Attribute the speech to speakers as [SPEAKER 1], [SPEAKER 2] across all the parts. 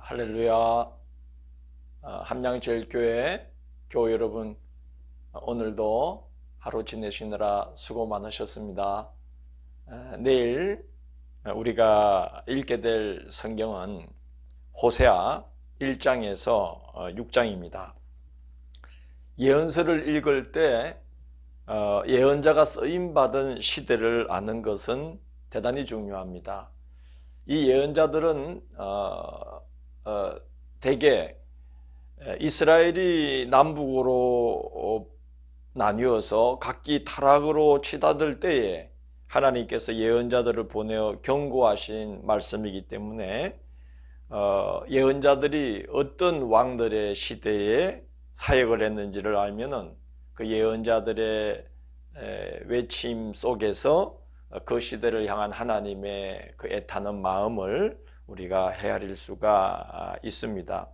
[SPEAKER 1] 할렐루야. 함양제일교회 교회 여러분, 오늘도 하루 지내시느라 수고 많으셨습니다. 내일 우리가 읽게 될 성경은 호세아 1장에서 6장입니다. 예언서를 읽을 때 예언자가 쓰임받은 시대를 아는 것은 대단히 중요합니다. 이 예언자들은 대개 이스라엘이 남북으로 나뉘어서 각기 타락으로 치닫을 때에 하나님께서 예언자들을 보내어 경고하신 말씀이기 때문에 예언자들이 어떤 왕들의 시대에 사역을 했는지를 알면은 그 예언자들의 외침 속에서 그 시대를 향한 하나님의 그 애타는 마음을 우리가 헤아릴 수가 있습니다.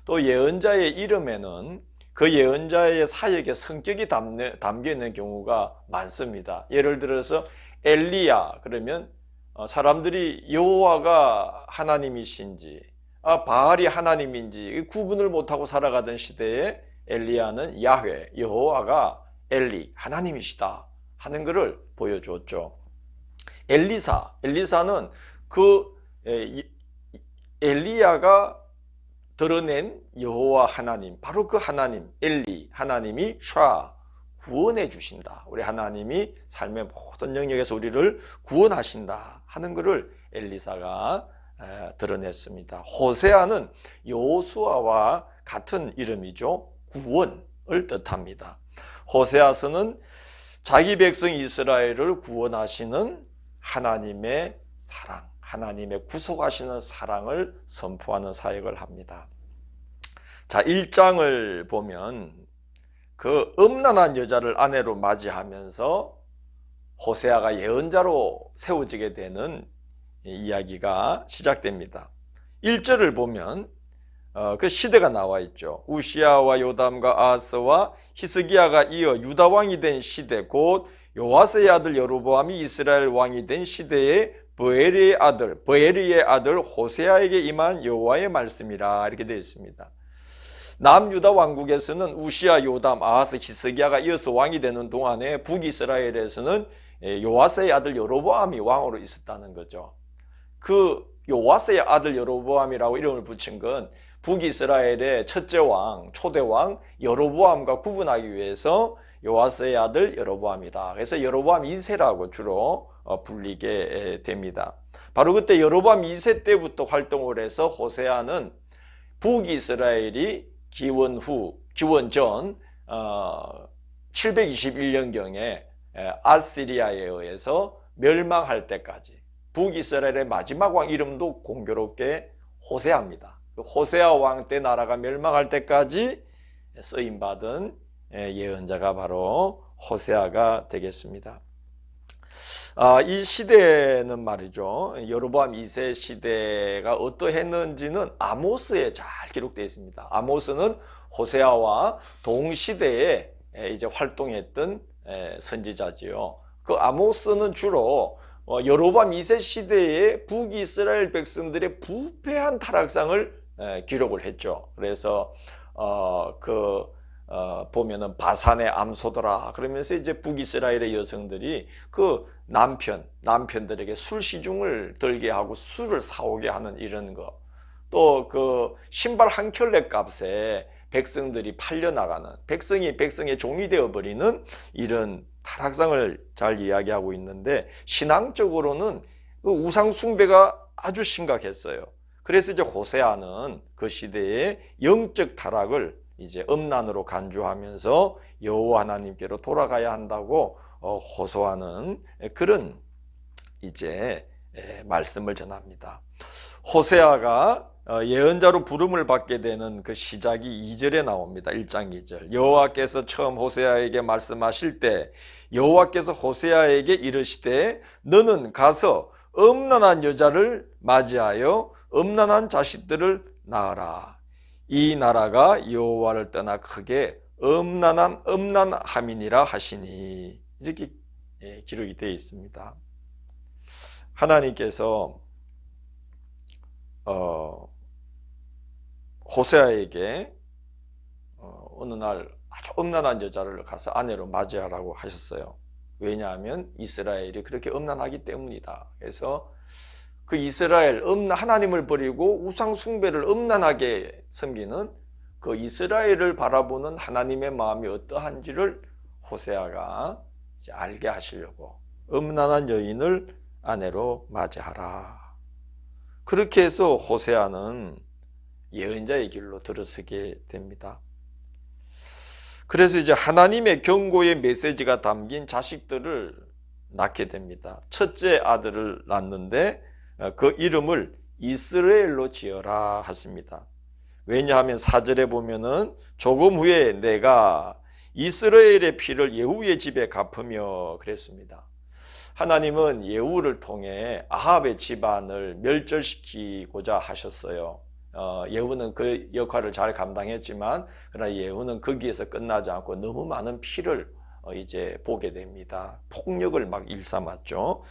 [SPEAKER 1] 또 예언자의 이름에는 그 예언자의 사역의 성격이 담겨 있는 경우가 많습니다. 예를 들어서 엘리야 그러면 사람들이 여호와가 하나님이신지 바알이 하나님인지 구분을 못하고 살아가던 시대에 엘리야는 야훼 여호와가 엘리 하나님이시다 하는 것을 보여주었죠. 엘리사는 그 엘리야가 드러낸 여호와 하나님, 바로 그 하나님 엘리 하나님이 구원해 주신다. 우리 하나님이 삶의 모든 영역에서 우리를 구원하신다 하는 것을 엘리사가 드러냈습니다. 호세아는 여호수아와 같은 이름이죠. 구원을 뜻합니다. 호세아서는 자기 백성 이스라엘을 구원하시는 하나님의 사랑, 하나님의 구속하시는 사랑을 선포하는 사역을 합니다. 자, 1장을 보면 그 음란한 여자를 아내로 맞이하면서 호세아가 예언자로 세워지게 되는 이야기가 시작됩니다. 1절을 보면 그 시대가 나와 있죠. 우시아와 요담과 아하스와 히스기야가 이어 유다 왕이 된 시대, 곧 요아스의 아들 여로보암이 이스라엘 왕이 된 시대에 브에리의 아들 호세아에게 임한 여호와의 말씀이라 이렇게 되어 있습니다. 남유다 왕국에서는 우시아, 요담, 아하스, 히스기야가 이어서 왕이 되는 동안에 북이스라엘에서는 요아스의 아들 여로보암이 왕으로 있었다는 거죠. 그 요아스의 아들 여로보암이라고 이름을 붙인 건 북이스라엘의 첫째 왕, 초대 왕 여로보암과 구분하기 위해서 요아스의 아들 여로보암이다. 그래서 여로보암 2세라고 주로 불리게 됩니다. 바로 그때 여로보암 2세 때부터 활동을 해서 호세아는 북이스라엘이 기원 전 721년경에 아시리아에 의해서 멸망할 때까지 북이스라엘의 마지막 왕 이름도 공교롭게 호세아입니다. 호세아 왕 때 나라가 멸망할 때까지 쓰임받은 예언자가 바로 호세아가 되겠습니다. 이 시대는 말이죠. 여로보암 2세 시대가 어떠했는지는 아모스에 잘 기록되어 있습니다. 아모스는 호세아와 동시대에 이제 활동했던 선지자지요. 그 아모스는 주로 여로보암 2세 시대에 북이스라엘 백성들의 부패한 타락상을 기록을 했죠. 그래서 보면은 바산의 암소더라 그러면서 이제 북이스라엘의 여성들이 그 남편들에게 술 시중을 들게 하고 술을 사오게 하는 이런 거, 또 그 신발 한 켤레 값에 백성들이 팔려나가는, 백성이 백성의 종이 되어버리는 이런 타락상을 잘 이야기하고 있는데, 신앙적으로는 그 우상 숭배가 아주 심각했어요. 그래서 이제 호세아는 그 시대의 영적 타락을 이제 음란으로 간주하면서 여호와 하나님께로 돌아가야 한다고 호소하는 그런 이제 말씀을 전합니다. 호세아가 예언자로 부름을 받게 되는 그 시작이 2절에 나옵니다. 1장 2절. 여호와께서 처음 호세아에게 말씀하실 때 여호와께서 호세아에게 이르시되 너는 가서 음란한 여자를 맞이하여 음란한 자식들을 낳아라. 이 나라가 여호와를 떠나 크게 음란함이니라 하시니, 이렇게 기록이 되어 있습니다. 하나님께서 호세아에게 어느 날 아주 음란한 여자를 가서 아내로 맞이하라고 하셨어요. 왜냐하면 이스라엘이 그렇게 음란하기 때문이다. 그래서 그 이스라엘 하나님을 버리고 우상 숭배를 음란하게 섬기는 그 이스라엘을 바라보는 하나님의 마음이 어떠한지를 호세아가 이제 알게 하시려고 음란한 여인을 아내로 맞이하라. 그렇게 해서 호세아는 예언자의 길로 들어서게 됩니다. 그래서 이제 하나님의 경고의 메시지가 담긴 자식들을 낳게 됩니다. 첫째 아들을 낳는데 그 이름을 이스라엘로 지어라 하십니다. 왜냐하면 4절에 보면은 조금 후에 내가 이스라엘의 피를 예후의 집에 갚으며 그랬습니다. 하나님은 예후를 통해 아합의 집안을 멸절시키고자 하셨어요. 예후는 그 역할을 잘 감당했지만 그러나 예후는 거기에서 끝나지 않고 너무 많은 피를 이제 보게 됩니다. 폭력을 막 일삼았죠.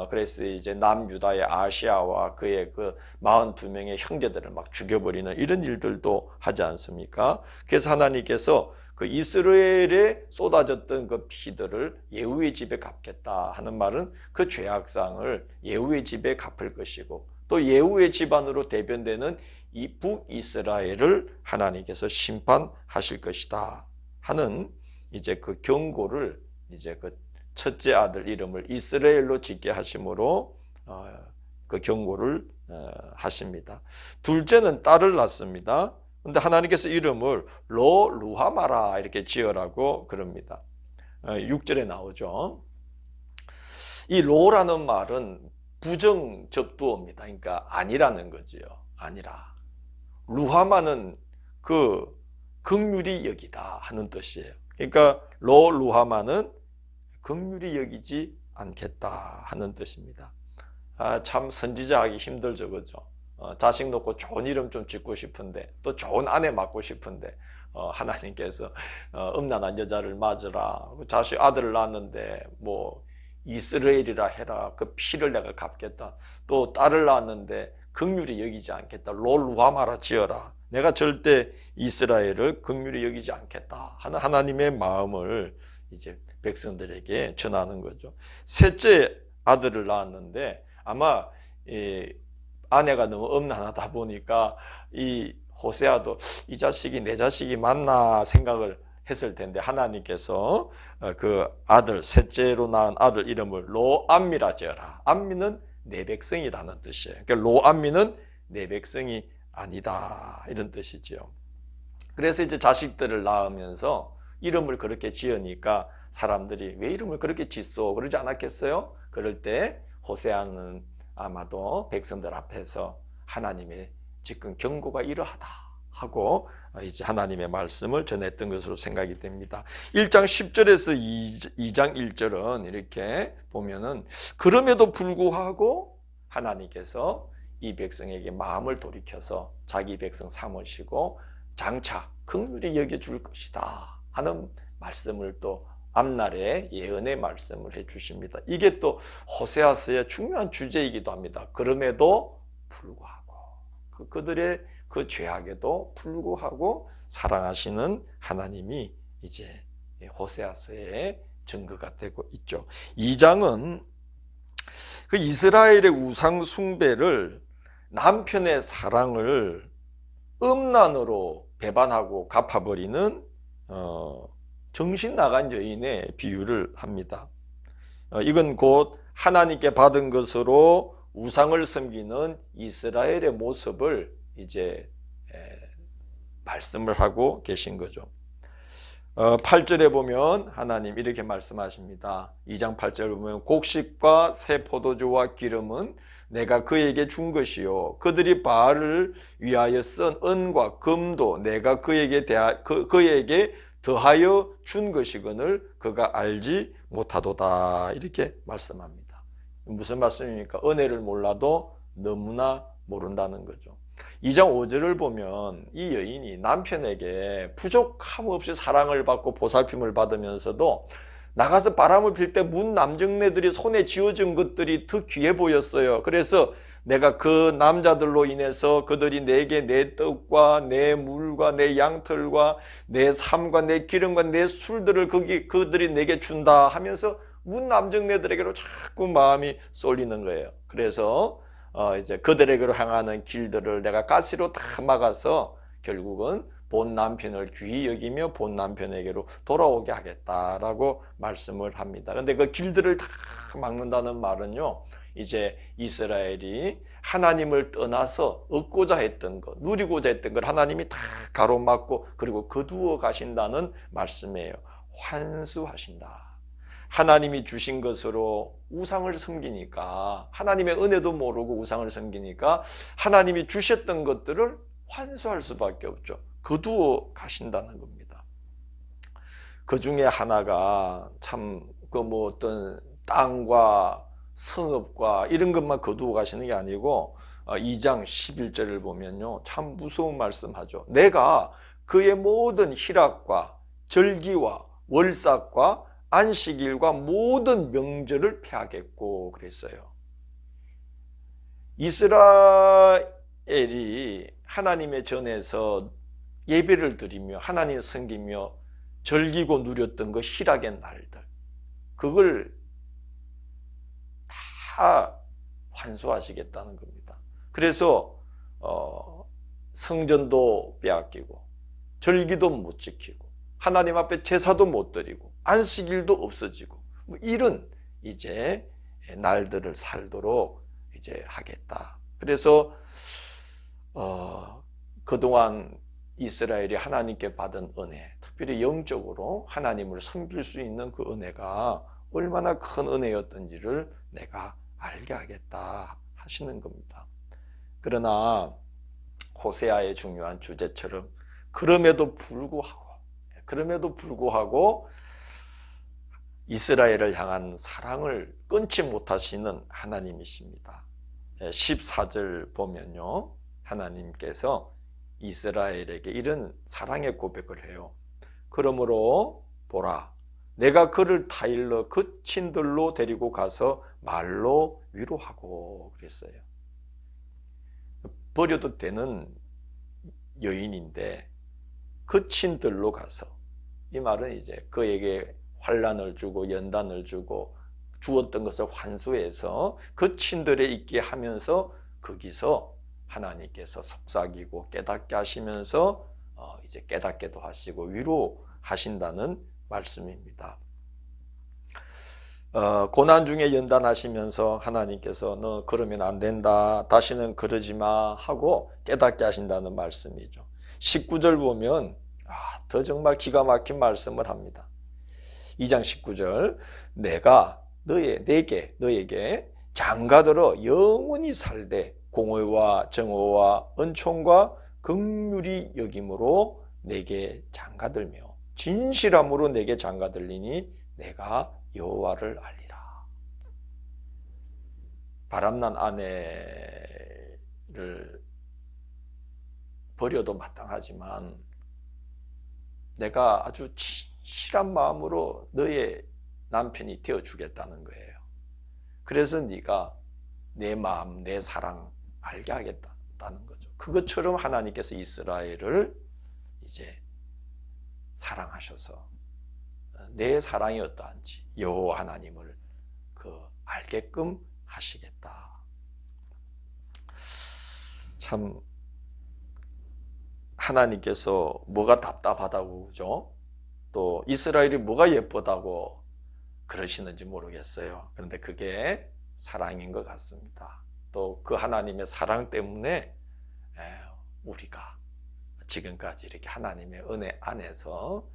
[SPEAKER 1] 그래서 이제 남유다의 아시아와 그의 그 42명의 형제들을 막 죽여버리는 이런 일들도 하지 않습니까? 그래서 하나님께서 그 이스라엘에 쏟아졌던 그 피들을 예후의 집에 갚겠다 하는 말은 그 죄악상을 예후의 집에 갚을 것이고 또 예후의 집안으로 대변되는 이 북이스라엘을 하나님께서 심판하실 것이다 하는 이제 그 경고를 이제 그 첫째 아들 이름을 이스라엘로 짓게 하심으로 그 경고를 하십니다. 둘째는 딸을 낳습니다. 근데 하나님께서 이름을 루하마라 이렇게 지어라고 그럽니다. 6절에 나오죠. 이 로라는 말은 부정접두어입니다. 그러니까 아니라는 거지요. 아니라. 루하마는 그 긍휼히 여기다 하는 뜻이에요. 그러니까 루하마는 긍휼히 여기지 않겠다 하는 뜻입니다. 참 선지자하기 힘들죠, 그죠? 자식 놓고 좋은 이름 좀 짓고 싶은데 또 좋은 아내 맡고 싶은데 하나님께서 음란한 여자를 맞으라, 자식 아들을 낳았는데 뭐 이스라엘이라 해라, 그 피를 내가 갚겠다, 또 딸을 낳았는데 긍휼히 여기지 않겠다, 루하마라 지어라, 내가 절대 이스라엘을 긍휼히 여기지 않겠다 하는 하나님의 마음을 이제 백성들에게 전하는 거죠. 셋째 아들을 낳았는데 아마 아내가 너무 음란하다 보니까 이 호세아도 이 자식이 내 자식이 맞나 생각을 했을 텐데 하나님께서 그 아들 셋째로 낳은 아들 이름을 로암미라 지어라. 암미는 내 백성이라는 뜻이에요. 그러니까 로암미는 내 백성이 아니다 이런 뜻이죠. 그래서 이제 자식들을 낳으면서 이름을 그렇게 지으니까 사람들이 왜 이름을 그렇게 짓소 그러지 않았겠어요? 그럴 때 호세아는 아마도 백성들 앞에서 하나님의 지금 경고가 이러하다 하고 이제 하나님의 말씀을 전했던 것으로 생각이 됩니다. 1장 10절에서 2장 1절은 이렇게 보면은 그럼에도 불구하고 하나님께서 이 백성에게 마음을 돌이켜서 자기 백성 삼으시고 장차 긍휼히 여겨줄 것이다 하는 말씀을 또 앞날에 예언의 말씀을 해주십니다. 이게 또 호세아서의 중요한 주제이기도 합니다. 그럼에도 불구하고 그들의 그 죄악에도 불구하고 사랑하시는 하나님이 이제 호세아서의 증거가 되고 있죠. 2장은 그 이스라엘의 우상 숭배를 남편의 사랑을 음란으로 배반하고 갚아버리는 정신 나간 여인의 비유를 합니다. 이건 곧 하나님께 받은 것으로 우상을 섬기는 이스라엘의 모습을 이제 말씀을 하고 계신 거죠. 8절에 보면 하나님 이렇게 말씀하십니다. 2장 8절에 보면 곡식과 새 포도주와 기름은 내가 그에게 준 것이요 그들이 바알을 위하여 쓴 은과 금도 내가 그에게 더하여 준 것이거늘 그가 알지 못하도다 이렇게 말씀합니다. 무슨 말씀입니까? 은혜를 몰라도 너무나 모른다는 거죠. 2장 5절을 보면 이 여인이 남편에게 부족함 없이 사랑을 받고 보살핌을 받으면서도 나가서 바람을 필 때 문 남정네들이 손에 쥐어준 것들이 더 귀해 보였어요. 그래서 내가 그 남자들로 인해서 그들이 내게 내 떡과 내 물과 내 양털과 내 삶과 내 기름과 내 술들을 그들이 내게 준다 하면서 문남정네들에게로 자꾸 마음이 쏠리는 거예요. 그래서 이제 그들에게로 향하는 길들을 내가 가시로 다 막아서 결국은 본 남편을 귀히 여기며 본 남편에게로 돌아오게 하겠다라고 말씀을 합니다. 근데 그 길들을 다 막는다는 말은요, 이제 이스라엘이 하나님을 떠나서 얻고자 했던 것, 누리고자 했던 걸 하나님이 다 가로막고 그리고 거두어 가신다는 말씀이에요. 환수하신다. 하나님이 주신 것으로 우상을 섬기니까, 하나님의 은혜도 모르고 우상을 섬기니까 하나님이 주셨던 것들을 환수할 수밖에 없죠. 거두어 가신다는 겁니다. 그 중에 하나가 참 그 뭐 어떤 땅과 성읍과 이런 것만 거두어 가시는 게 아니고 2장 11절을 보면요, 참 무서운 말씀하죠. 내가 그의 모든 희락과 절기와 월삭과 안식일과 모든 명절을 폐하겠고 그랬어요. 이스라엘이 하나님의 전에서 예배를 드리며 하나님을 섬기며 즐기고 누렸던 그 희락의 날들, 그걸 다 환수하시겠다는 겁니다. 그래서 성전도 빼앗기고 절기도 못 지키고 하나님 앞에 제사도 못 드리고 안식일도 없어지고 뭐 이런 이제 날들을 살도록 이제 하겠다. 그래서 그동안 이스라엘이 하나님께 받은 은혜, 특별히 영적으로 하나님을 섬길 수 있는 그 은혜가 얼마나 큰 은혜였던지를 내가 알게 하겠다 하시는 겁니다. 그러나 호세아의 중요한 주제처럼 그럼에도 불구하고 이스라엘을 향한 사랑을 끊지 못하시는 하나님이십니다. 14절 보면요, 하나님께서 이스라엘에게 이런 사랑의 고백을 해요. 그러므로 보라, 내가 그를 타일러 그친들로 데리고 가서 말로 위로하고 그랬어요. 버려도 되는 여인인데 그친들로 가서, 이 말은 이제 그에게 환난을 주고 연단을 주고 주었던 것을 환수해서 그친들에 있게 하면서 거기서 하나님께서 속삭이고 깨닫게 하시면서 이제 깨닫게도 하시고 위로하신다는 말씀입니다. 고난 중에 연단하시면서 하나님께서 너 그러면 안 된다, 다시는 그러지 마 하고 깨닫게 하신다는 말씀이죠. 19절 보면 더 정말 기가 막힌 말씀을 합니다. 2장 19절, 내가 너에게 장가들어 영원히 살되 공의와 정오와 은총과 긍휼이 여김으로 내게 장가들며 진실함으로 내게 장가들리니 내가 여호와를 알리라. 바람난 아내를 버려도 마땅하지만 내가 아주 진실한 마음으로 너의 남편이 되어주겠다는 거예요. 그래서 네가 내 마음, 내 사랑 알게 하겠다는 거죠. 그것처럼 하나님께서 이스라엘을 이제 사랑하셔서 내 사랑이 어떠한지 여호와 하나님을 알게끔 하시겠다. 참 하나님께서 뭐가 답답하다고 그러죠? 또 이스라엘이 뭐가 예쁘다고 그러시는지 모르겠어요. 그런데 그게 사랑인 것 같습니다. 또 그 하나님의 사랑 때문에 우리가 지금까지 이렇게 하나님의 은혜 안에서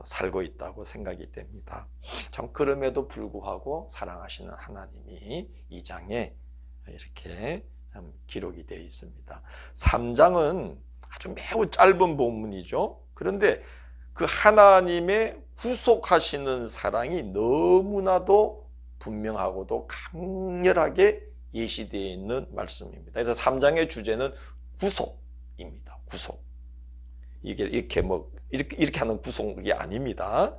[SPEAKER 1] 살고 있다고 생각이 됩니다. 참 그럼에도 불구하고 사랑하시는 하나님이 이 장에 이렇게 기록이 되어 있습니다. 3장은 아주 매우 짧은 본문이죠. 그런데 그 하나님의 구속하시는 사랑이 너무나도 분명하고도 강렬하게 예시되어 있는 말씀입니다. 그래서 3장의 주제는 구속입니다. 구속. 이게 이렇게 하는 구속이 아닙니다.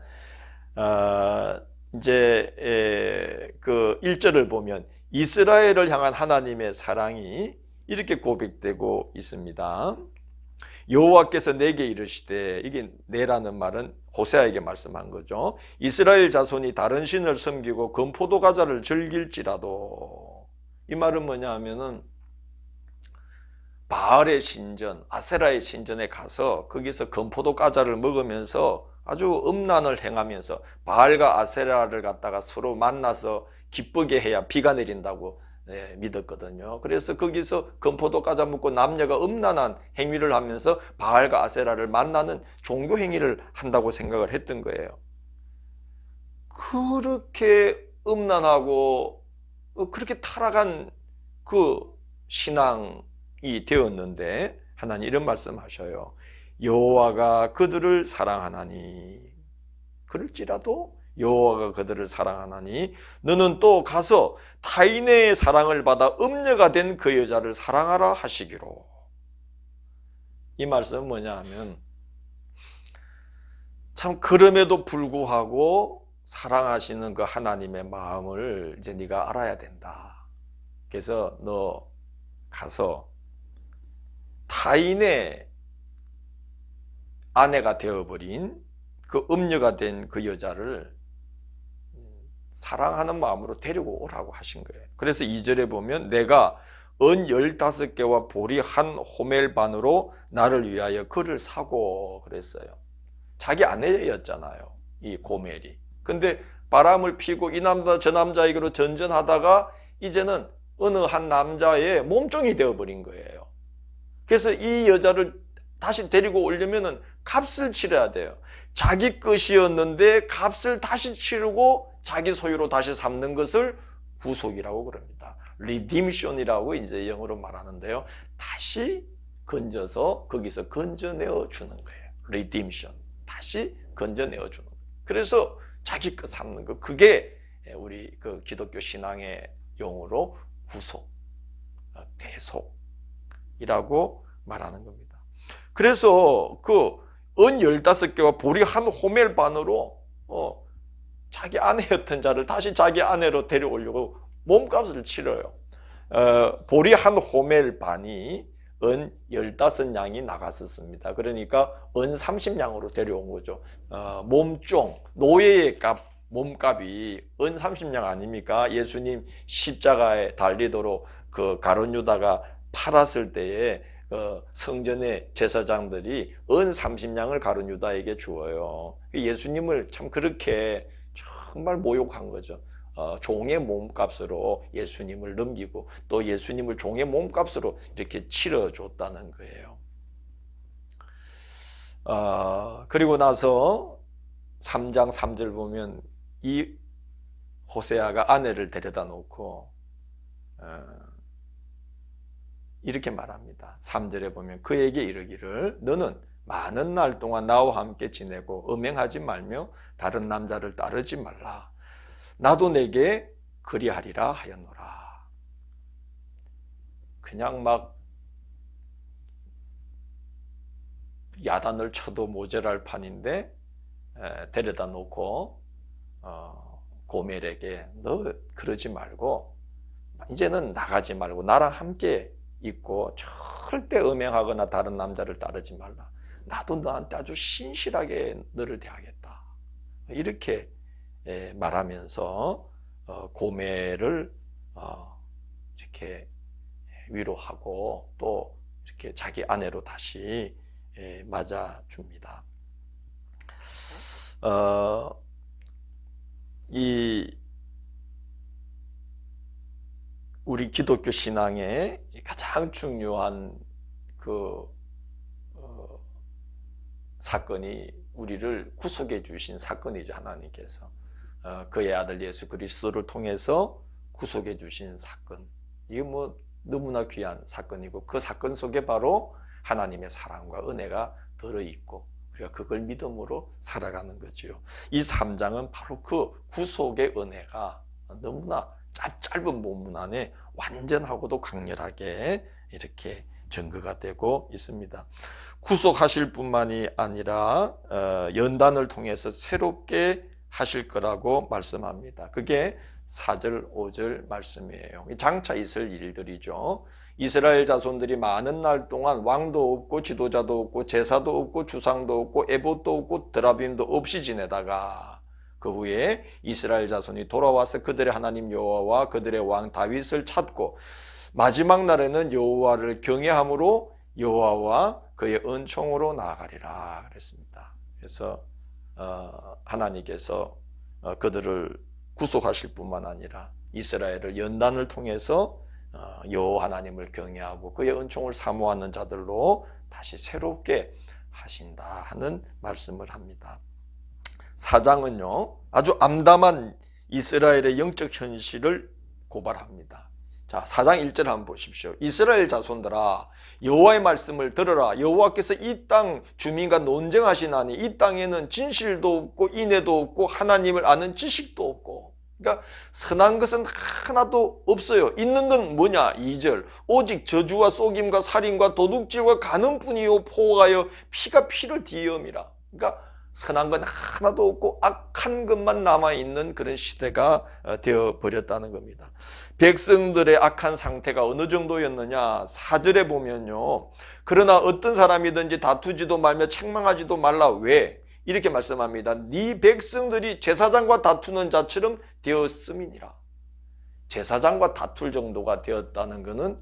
[SPEAKER 1] 이제 그 1절을 보면 이스라엘을 향한 하나님의 사랑이 이렇게 고백되고 있습니다. 여호와께서 내게 이르시되, 이게 내라는 말은 호세아에게 말씀한 거죠. 이스라엘 자손이 다른 신을 섬기고 금포도 과자를 즐길지라도, 이 말은 뭐냐 하면은 바알의 신전, 아세라의 신전에 가서 거기서 금포도 과자를 먹으면서 아주 음란을 행하면서 바알과 아세라를 갖다가 서로 만나서 기쁘게 해야 비가 내린다고 믿었거든요. 그래서 거기서 금포도 과자 먹고 남녀가 음란한 행위를 하면서 바알과 아세라를 만나는 종교 행위를 한다고 생각을 했던 거예요. 그렇게 음란하고 그렇게 타락한 그 신앙이 되었는데 하나님 이런 말씀하셔요. 여호와가 그들을 사랑하나니, 그럴지라도 여호와가 그들을 사랑하나니 너는 또 가서 타인의 사랑을 받아 음녀가 된 그 여자를 사랑하라 하시기로. 이 말씀은 뭐냐 하면 참 그럼에도 불구하고 사랑하시는 그 하나님의 마음을 이제 네가 알아야 된다. 그래서 너 가서 타인의 아내가 되어버린 그 음녀가 된 그 여자를 사랑하는 마음으로 데리고 오라고 하신 거예요. 그래서 2절에 보면 내가 은 15개와 보리 한 호멜 반으로 나를 위하여 그를 사고 그랬어요. 자기 아내였잖아요, 이 고멜이. 근데 바람을 피고 이 남자 저 남자에게로 전전하다가 이제는 어느 한 남자의 몸종이 되어버린 거예요. 그래서 이 여자를 다시 데리고 오려면은 값을 치러야 돼요. 자기 것이었는데 값을 다시 치르고 자기 소유로 다시 삼는 것을 구속이라고 그럽니다. 리딤션이라고 이제 영어로 말하는데요. 다시 건져서 거기서 건져내어 주는 거예요. 리딤션. 다시 건져내어 주는 거예요. 그래서 자기 것 삼는 거. 그게 우리 그 기독교 신앙의 용어로 구속, 대속이라고 말하는 겁니다. 그래서 그 은 15개와 보리 한 호멜 반으로 자기 아내였던 자를 다시 자기 아내로 데려오려고 몸값을 치러요. 보리 한 호멜 반이 은 15냥이 나갔었습니다. 그러니까 은 30냥으로 데려온 거죠. 몸종, 노예의 값, 몸값이 은 30냥 아닙니까? 예수님 십자가에 달리도록 그 가룟 유다가 팔았을 때에 성전의 제사장들이 은 30냥을 가룟 유다에게 주어요. 예수님을 참 그렇게 정말 모욕한 거죠. 종의 몸값으로 예수님을 넘기고 또 예수님을 종의 몸값으로 이렇게 치러줬다는 거예요. 그리고 나서 3장 3절 보면 이 호세아가 아내를 데려다 놓고 이렇게 말합니다. 3절에 보면 그에게 이르기를 너는 많은 날 동안 나와 함께 지내고 음행하지 말며 다른 남자를 따르지 말라. 나도 내게 그리하리라 하였노라. 그냥 막 야단을 쳐도 모자랄 판인데 데려다 놓고 고멜에게 너 그러지 말고 이제는 나가지 말고 나랑 함께 있고 절대 음행하거나 다른 남자를 따르지 말라. 나도 너한테 아주 신실하게 너를 대하겠다. 이렇게 말하면서 고멜을 이렇게 위로하고 또 이렇게 자기 아내로 다시 맞아줍니다. 이 우리 기독교 신앙의 가장 중요한 그 사건이 우리를 구속해 주신 사건이죠. 하나님께서 그의 아들 예수 그리스도를 통해서 구속해 주신 사건. 이게 뭐 너무나 귀한 사건이고 그 사건 속에 바로 하나님의 사랑과 은혜가 들어있고 우리가 그걸 믿음으로 살아가는 거죠. 이 3장은 바로 그 구속의 은혜가 너무나 짧은 본문 안에 완전하고도 강렬하게 이렇게 증거가 되고 있습니다. 구속하실 뿐만이 아니라 연단을 통해서 새롭게 하실 거라고 말씀합니다. 그게 4절, 5절 말씀이에요. 장차 있을 일들이죠. 이스라엘 자손들이 많은 날 동안 왕도 없고 지도자도 없고 제사도 없고 주상도 없고 에봇도 없고 드라빔도 없이 지내다가 그 후에 이스라엘 자손이 돌아와서 그들의 하나님 여호와와 그들의 왕 다윗을 찾고 마지막 날에는 여호와를 경외함으로 여호와와 그의 은총으로 나아가리라 그랬습니다. 그래서 하나님께서 그들을 구속하실 뿐만 아니라 이스라엘을 연단을 통해서 여호와 하나님을 경외하고 그의 은총을 사모하는 자들로 다시 새롭게 하신다 하는 말씀을 합니다. 4장은요 아주 암담한 이스라엘의 영적 현실을 고발합니다. 자, 4장 1절 한번 보십시오. 이스라엘 자손들아 여호와의 말씀을 들으라. 여호와께서 이 땅 주민과 논쟁하시나니 이 땅에는 진실도 없고 인애도 없고 하나님을 아는 지식도 없고, 그러니까 선한 것은 하나도 없어요. 있는 건 뭐냐? 2절 오직 저주와 속임과 살인과 도둑질과 간음뿐이요 포하여 피가 피를 뒤엄이라. 그러니까 선한 건 하나도 없고 악한 것만 남아있는 그런 시대가 되어버렸다는 겁니다. 백성들의 악한 상태가 어느 정도였느냐? 4절에 보면요 그러나 어떤 사람이든지 다투지도 말며 책망하지도 말라. 왜? 이렇게 말씀합니다. 네 백성들이 제사장과 다투는 자처럼 되었음이니라. 제사장과 다툴 정도가 되었다는 것은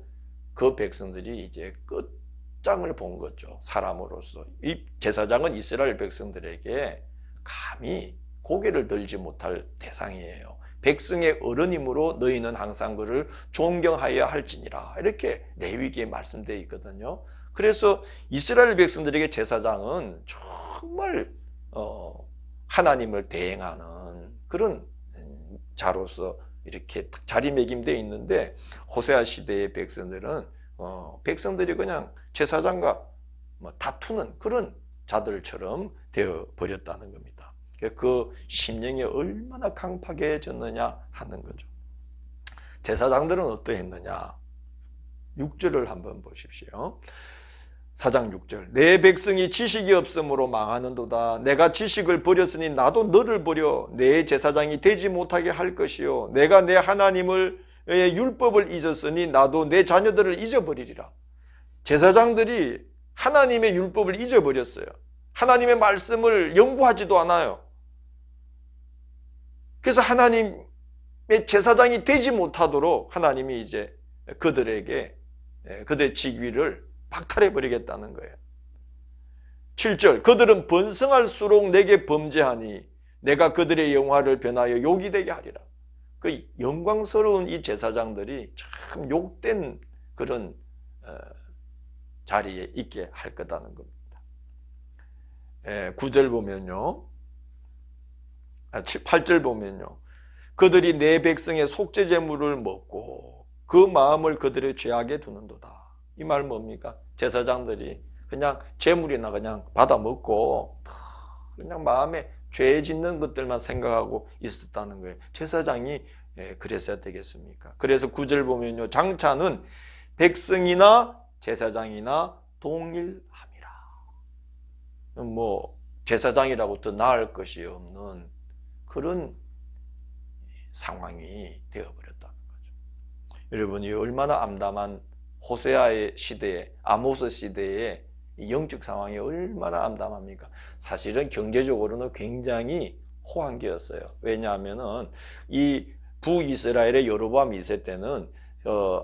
[SPEAKER 1] 그 백성들이 이제 끝장을 본 거죠. 사람으로서. 이 제사장은 이스라엘 백성들에게 감히 고개를 들지 못할 대상이에요. 백성의 어른이므로 너희는 항상 그를 존경하여야 할지니라. 이렇게 레위기에 말씀되어 있거든요. 그래서 이스라엘 백성들에게 제사장은 정말 하나님을 대행하는 그런 자로서 이렇게 자리매김되어 있는데, 호세아 시대의 백성들은 백성들이 그냥 제사장과 다투는 그런 자들처럼 되어 버렸다는 겁니다. 그 심령이 얼마나 강팍해졌느냐 하는 거죠. 제사장들은 어떠했느냐? 6절을 한번 보십시오. 4장 6절 내 백성이 지식이 없으므로 망하는도다. 내가 지식을 버렸으니 나도 너를 버려 내 제사장이 되지 못하게 할 것이요 내가 내 하나님의 율법을 잊었으니 나도 내 자녀들을 잊어버리리라. 제사장들이 하나님의 율법을 잊어버렸어요. 하나님의 말씀을 연구하지도 않아요. 그래서 하나님의 제사장이 되지 못하도록 하나님이 이제 그들에게 그들의 직위를 박탈해버리겠다는 거예요. 7절 그들은 번성할수록 내게 범죄하니 내가 그들의 영화를 변하여 욕이 되게 하리라. 그 영광스러운 이 제사장들이 참 욕된 그런 자리에 있게 할 거다는 겁니다. 9절 보면요 8절 보면요 그들이 내 백성의 속죄 제물을 먹고 그 마음을 그들의 죄악에 두는도다. 이 말 뭡니까? 제사장들이 그냥 제물이나 그냥 받아 먹고 그냥 마음에 죄 짓는 것들만 생각하고 있었다는 거예요. 제사장이 그랬어야 되겠습니까? 그래서 9절 보면요 장차는 백성이나 제사장이나 동일함이라. 뭐 제사장이라고 더 나을 것이 없는 그런 상황이 되어버렸다는 거죠. 여러분이 얼마나 암담한 호세아의 시대에, 아모스 시대의 영적 상황이 얼마나 암담합니까? 사실은 경제적으로는 굉장히 호황기였어요. 왜냐하면은 이 북이스라엘의 여로보암 2세 때는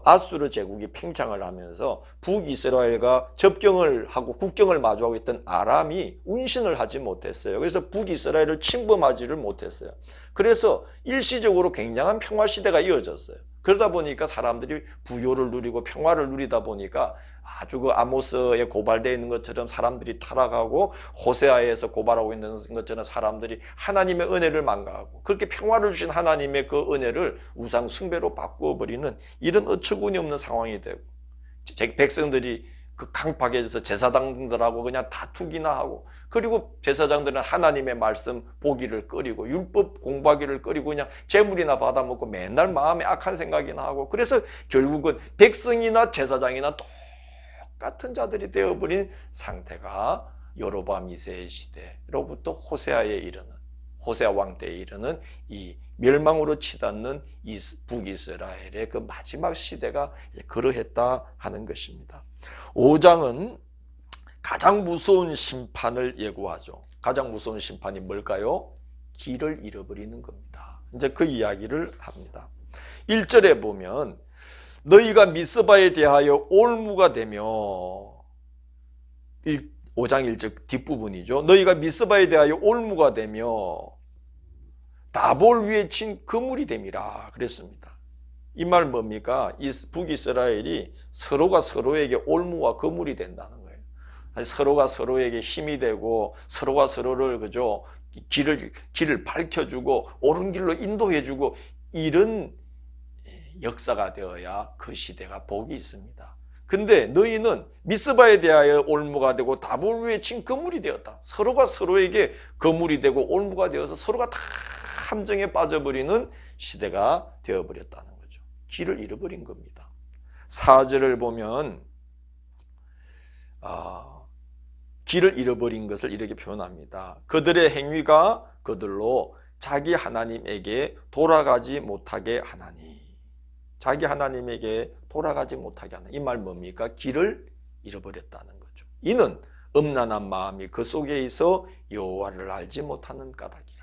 [SPEAKER 1] 아수르 제국이 팽창을 하면서 북이스라엘과 접경을 하고 국경을 마주하고 있던 아람이 운신을 하지 못했어요. 그래서 북이스라엘을 침범하지를 못했어요. 그래서 일시적으로 굉장한 평화 시대가 이어졌어요. 그러다 보니까 사람들이 부요를 누리고 평화를 누리다 보니까 아주 그 아모스에 고발되어 있는 것처럼 사람들이 타락하고 호세아에서 고발하고 있는 것처럼 사람들이 하나님의 은혜를 망각하고 그렇게 평화를 주신 하나님의 그 은혜를 우상 숭배로 바꾸어버리는 이런 어처구니 없는 상황이 되고, 백성들이 그 강팍해져서 제사장들하고 그냥 다투기나 하고, 그리고 제사장들은 하나님의 말씀 보기를 꺼리고 율법 공부하기를 꺼리고 그냥 재물이나 받아먹고 맨날 마음에 악한 생각이나 하고, 그래서 결국은 백성이나 제사장이나 똑같은 자들이 되어버린 상태가 여로보암 2세의 시대로부터 호세아에 이르는, 호세아 왕 때에 이르는 이 멸망으로 치닫는 이 북이스라엘의 그 마지막 시대가 이제 그러했다 하는 것입니다. 5장은 가장 무서운 심판을 예고하죠. 가장 무서운 심판이 뭘까요? 길을 잃어버리는 겁니다. 이제 그 이야기를 합니다. 1절에 보면 너희가 미스바에 대하여 올무가 되며 5장 1절 뒷부분이죠. 너희가 미스바에 대하여 올무가 되며 다볼 위에 친 그물이 됨이라 그랬습니다. 이 말 뭡니까? 이 북이스라엘이 서로가 서로에게 올무와 그물이 된다는 거예요. 서로가 서로에게 힘이 되고 서로가 서로를 그죠 길을 밝혀주고 옳은 길로 인도해주고 이런 역사가 되어야 그 시대가 복이 있습니다. 근데 너희는 미스바에 대하여 올무가 되고 다볼 위에 친 그물이 되었다. 서로가 서로에게 그물이 되고 올무가 되어서 서로가 다 함정에 빠져버리는 시대가 되어버렸다는 거죠. 길을 잃어버린 겁니다. 4절을 보면 길을 잃어버린 것을 이렇게 표현합니다. 그들의 행위가 그들로 자기 하나님에게 돌아가지 못하게 하나니. 자기 하나님에게 돌아가지 못하게 하는 이 말 뭡니까? 길을 잃어버렸다는 거죠. 이는 음란한 마음이 그 속에 있어 여호와를 알지 못하는 까닭이라.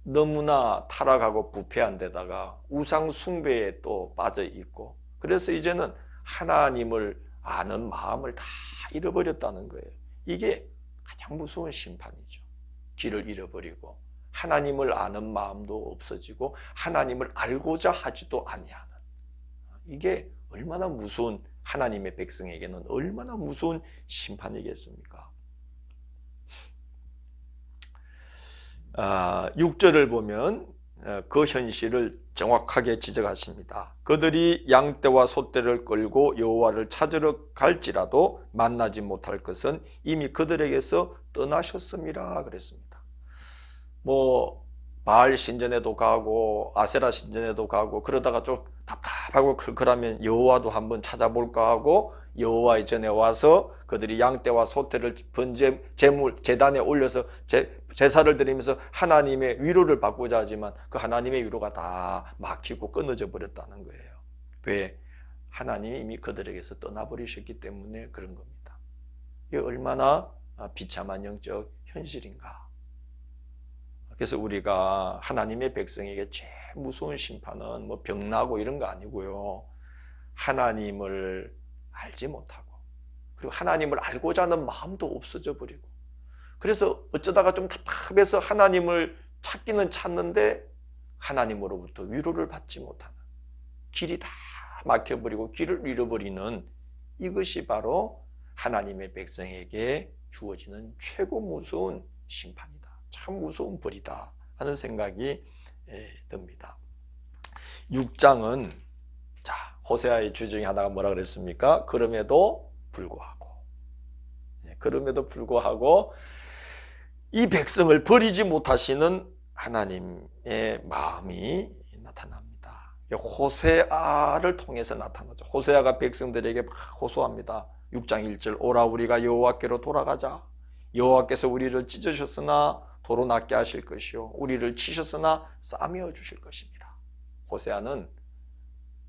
[SPEAKER 1] 너무나 타락하고 부패한 데다가 우상 숭배에 또 빠져 있고 그래서 이제는 하나님을 아는 마음을 다 잃어버렸다는 거예요. 이게 가장 무서운 심판이죠. 길을 잃어버리고 하나님을 아는 마음도 없어지고 하나님을 알고자 하지도 아니하는 이게 얼마나 무서운 하나님의 백성에게는 얼마나 무서운 심판이겠습니까? 6절을 보면 그 현실을 정확하게 지적하십니다. 그들이 양떼와 소떼를 끌고 여호와를 찾으러 갈지라도 만나지 못할 것은 이미 그들에게서 떠나셨음이라 그랬습니다. 바알 신전에도 가고 아세라 신전에도 가고 그러다가 좀 답답하고 그러면 여호와도 한번 찾아볼까 하고 여호와의 전에 와서 그들이 양떼와 소떼를 번제 제물 제단에 올려서 제사를 드리면서 하나님의 위로를 받고자 하지만 그 하나님의 위로가 다 막히고 끊어져 버렸다는 거예요. 왜? 하나님이 이미 그들에게서 떠나버리셨기 때문에 그런 겁니다. 이게 얼마나 비참한 영적 현실인가. 그래서 우리가 하나님의 백성에게 제일 무서운 심판은 병나고 이런 거 아니고요. 하나님을 알지 못하고 그리고 하나님을 알고자 하는 마음도 없어져 버리고 그래서 어쩌다가 좀 답답해서 하나님을 찾기는 찾는데 하나님으로부터 위로를 받지 못하는 길이 다 막혀버리고 길을 잃어버리는 이것이 바로 하나님의 백성에게 주어지는 최고 무서운 심판이다. 참 무서운 벌이다 하는 생각이 듭니다. 6장은 호세아의 주 중에 하나가 뭐라 그랬습니까? 그럼에도 불구하고 이 백성을 버리지 못하시는 하나님의 마음이 나타납니다. 호세아를 통해서 나타나죠. 호세아가 백성들에게 막 호소합니다. 6장 1절 오라 우리가 여호와께로 돌아가자. 여호와께서 우리를 찢으셨으나 도로 낫게 하실 것이요 우리를 치셨으나 싸매어 주실 것입니다. 호세아는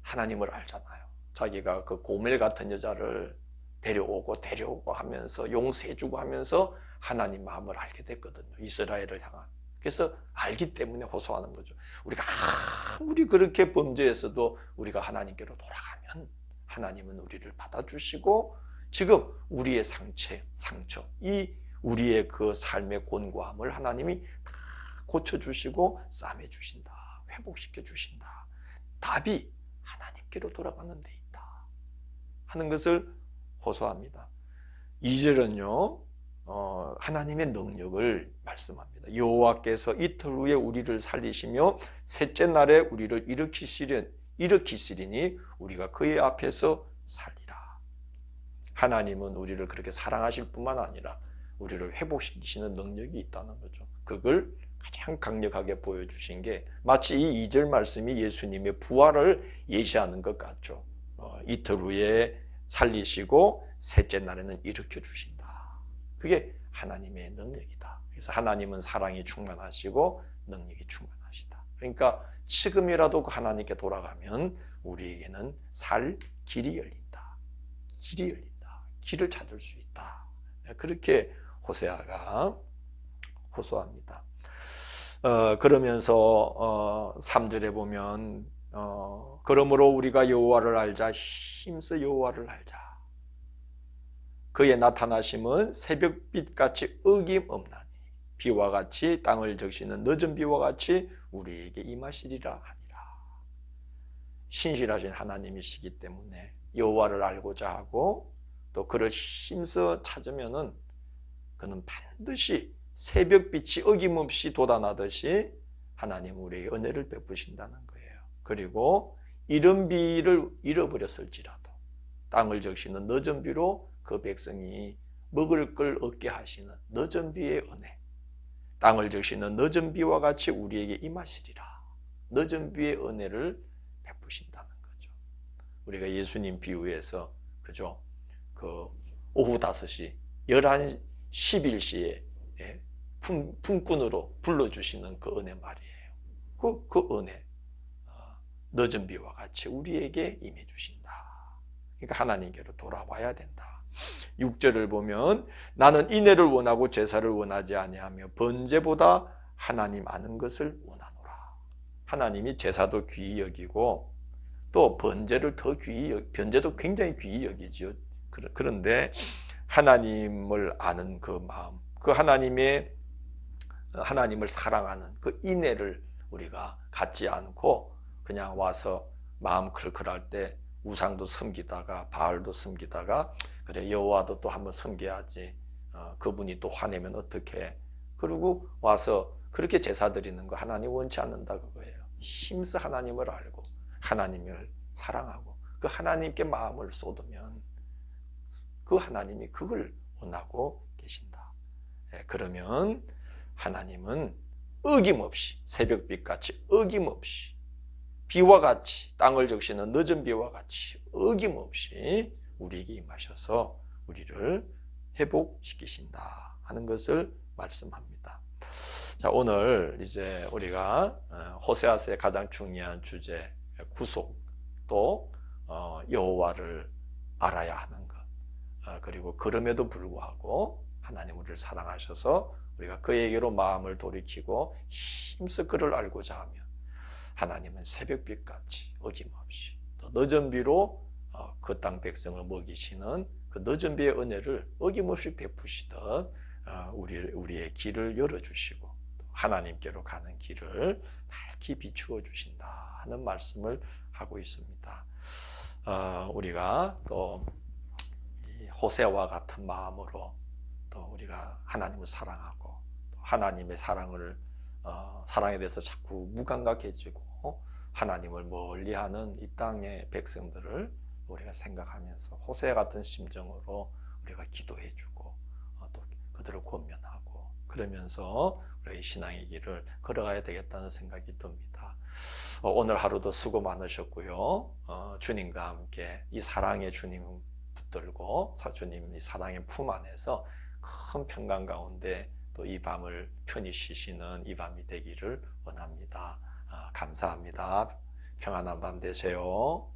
[SPEAKER 1] 하나님을 알잖아요. 자기가 그 고멜 같은 여자를 데려오고 하면서 용서해주고 하면서 하나님 마음을 알게 됐거든요. 이스라엘을 향한. 그래서 알기 때문에 호소하는 거죠. 우리가 아무리 그렇게 범죄했어도 우리가 하나님께로 돌아가면 하나님은 우리를 받아주시고 지금 우리의 상처, 이 우리의 그 삶의 곤고함을 하나님이 다 고쳐주시고 싸매주신다. 회복시켜주신다. 답이 하나님께로 돌아가는 데 있다 하는 것을 호소합니다. 2절은요 하나님의 능력을 말씀합니다. 여호와께서 이틀 후에 우리를 살리시며 셋째 날에 우리를 일으키시리니 우리가 그의 앞에서 살리라. 하나님은 우리를 그렇게 사랑하실 뿐만 아니라 우리를 회복시키시는 능력이 있다는 거죠. 그걸 가장 강력하게 보여주신 게 마치 이 2절 말씀이 예수님의 부활을 예시하는 것 같죠. 이틀 후에 살리시고 셋째 날에는 일으켜 주신다. 그게 하나님의 능력이다. 그래서 하나님은 사랑이 충만하시고 능력이 충만하시다. 그러니까 지금이라도 그 하나님께 돌아가면 우리에게는 살 길이 열린다. 길이 열린다. 길을 찾을 수 있다. 그렇게 호세아가 호소합니다. 그러면서 3절에 보면 그러므로 우리가 여호와를 알자. 힘써 여호와를 알자. 그의 나타나심은 새벽빛같이 어김없나니 비와 같이 땅을 적시는 늦은 비와 같이 우리에게 임하시리라 하니라. 신실하신 하나님이시기 때문에 여호와를 알고자 하고 또 그를 힘써 찾으면은 그는 반드시 새벽빛이 어김없이 돋아나듯이 하나님 우리에게 은혜를 베푸신다는 거예요. 그리고 이른 비를 잃어버렸을지라도 땅을 적시는 늦은 비로 그 백성이 먹을 걸 얻게 하시는 늦은 비의 은혜, 땅을 적시는 늦은 비와 같이 우리에게 임하시리라. 늦은 비의 은혜를 베푸신다는 거죠. 우리가 예수님 비유에서 그죠? 그 오후 5시, 11, 11시에 품꾼으로 불러주시는 그 은혜 말이에요. 그 은혜, 늦은 비와 같이 우리에게 임해 주신다. 그러니까 하나님께로 돌아와야 된다. 6절을 보면 나는 인애를 원하고 제사를 원하지 아니하며 번제보다 하나님 아는 것을 원하노라. 하나님이 제사도 귀히 여기고 또 번제를 더 귀히 번제도 굉장히 귀히 여기지요. 그런데 하나님을 아는 그 마음, 그 하나님을 사랑하는 그 인애를 우리가 갖지 않고 그냥 와서 마음 클클할 때 우상도 섬기다가 바알도 섬기다가 그래 여호와도 또 한번 섬겨야지. 그분이 또 화내면 어떡해. 그리고 와서 그렇게 제사 드리는 거 하나님 원치 않는다 그거예요. 힘써 하나님을 알고 하나님을 사랑하고 그 하나님께 마음을 쏟으면 그 하나님이 그걸 원하고 계신다. 그러면 하나님은 어김없이 새벽빛같이 어김없이 비와 같이 땅을 적시는 늦은 비와 같이 어김없이 우리에게 임하셔서 우리를 회복시키신다 하는 것을 말씀합니다. 자, 오늘 이제 우리가 호세아서의 가장 중요한 주제 구속 또 여호와를 알아야 하는 것 그리고 그럼에도 불구하고 하나님 우리를 사랑하셔서 우리가 그에게로 마음을 돌이키고 힘써 그를 알고자 하면 하나님은 새벽빛같이 어김없이 또 늦은 비로 그 땅 백성을 먹이시는 그 늦은 비의 은혜를 어김없이 베푸시던 우리의 길을 열어주시고 하나님께로 가는 길을 밝히 비추어 주신다 하는 말씀을 하고 있습니다. 우리가 또 호세아와 같은 마음으로 또 우리가 하나님을 사랑하고 또 하나님의 사랑에 대해서 자꾸 무감각해지고 하나님을 멀리하는 이 땅의 백성들을 우리가 생각하면서 호세아 같은 심정으로 우리가 기도해주고 또 그들을 권면하고 그러면서 우리의 신앙의 길을 걸어가야 되겠다는 생각이 듭니다. 오늘 하루도 수고 많으셨고요. 주님과 함께 이 사랑의 주님 붙들고 주님 이 사랑의 품 안에서 큰 평강 가운데 또 이 밤을 편히 쉬시는 이 밤이 되기를 원합니다. 감사합니다. 평안한 밤 되세요.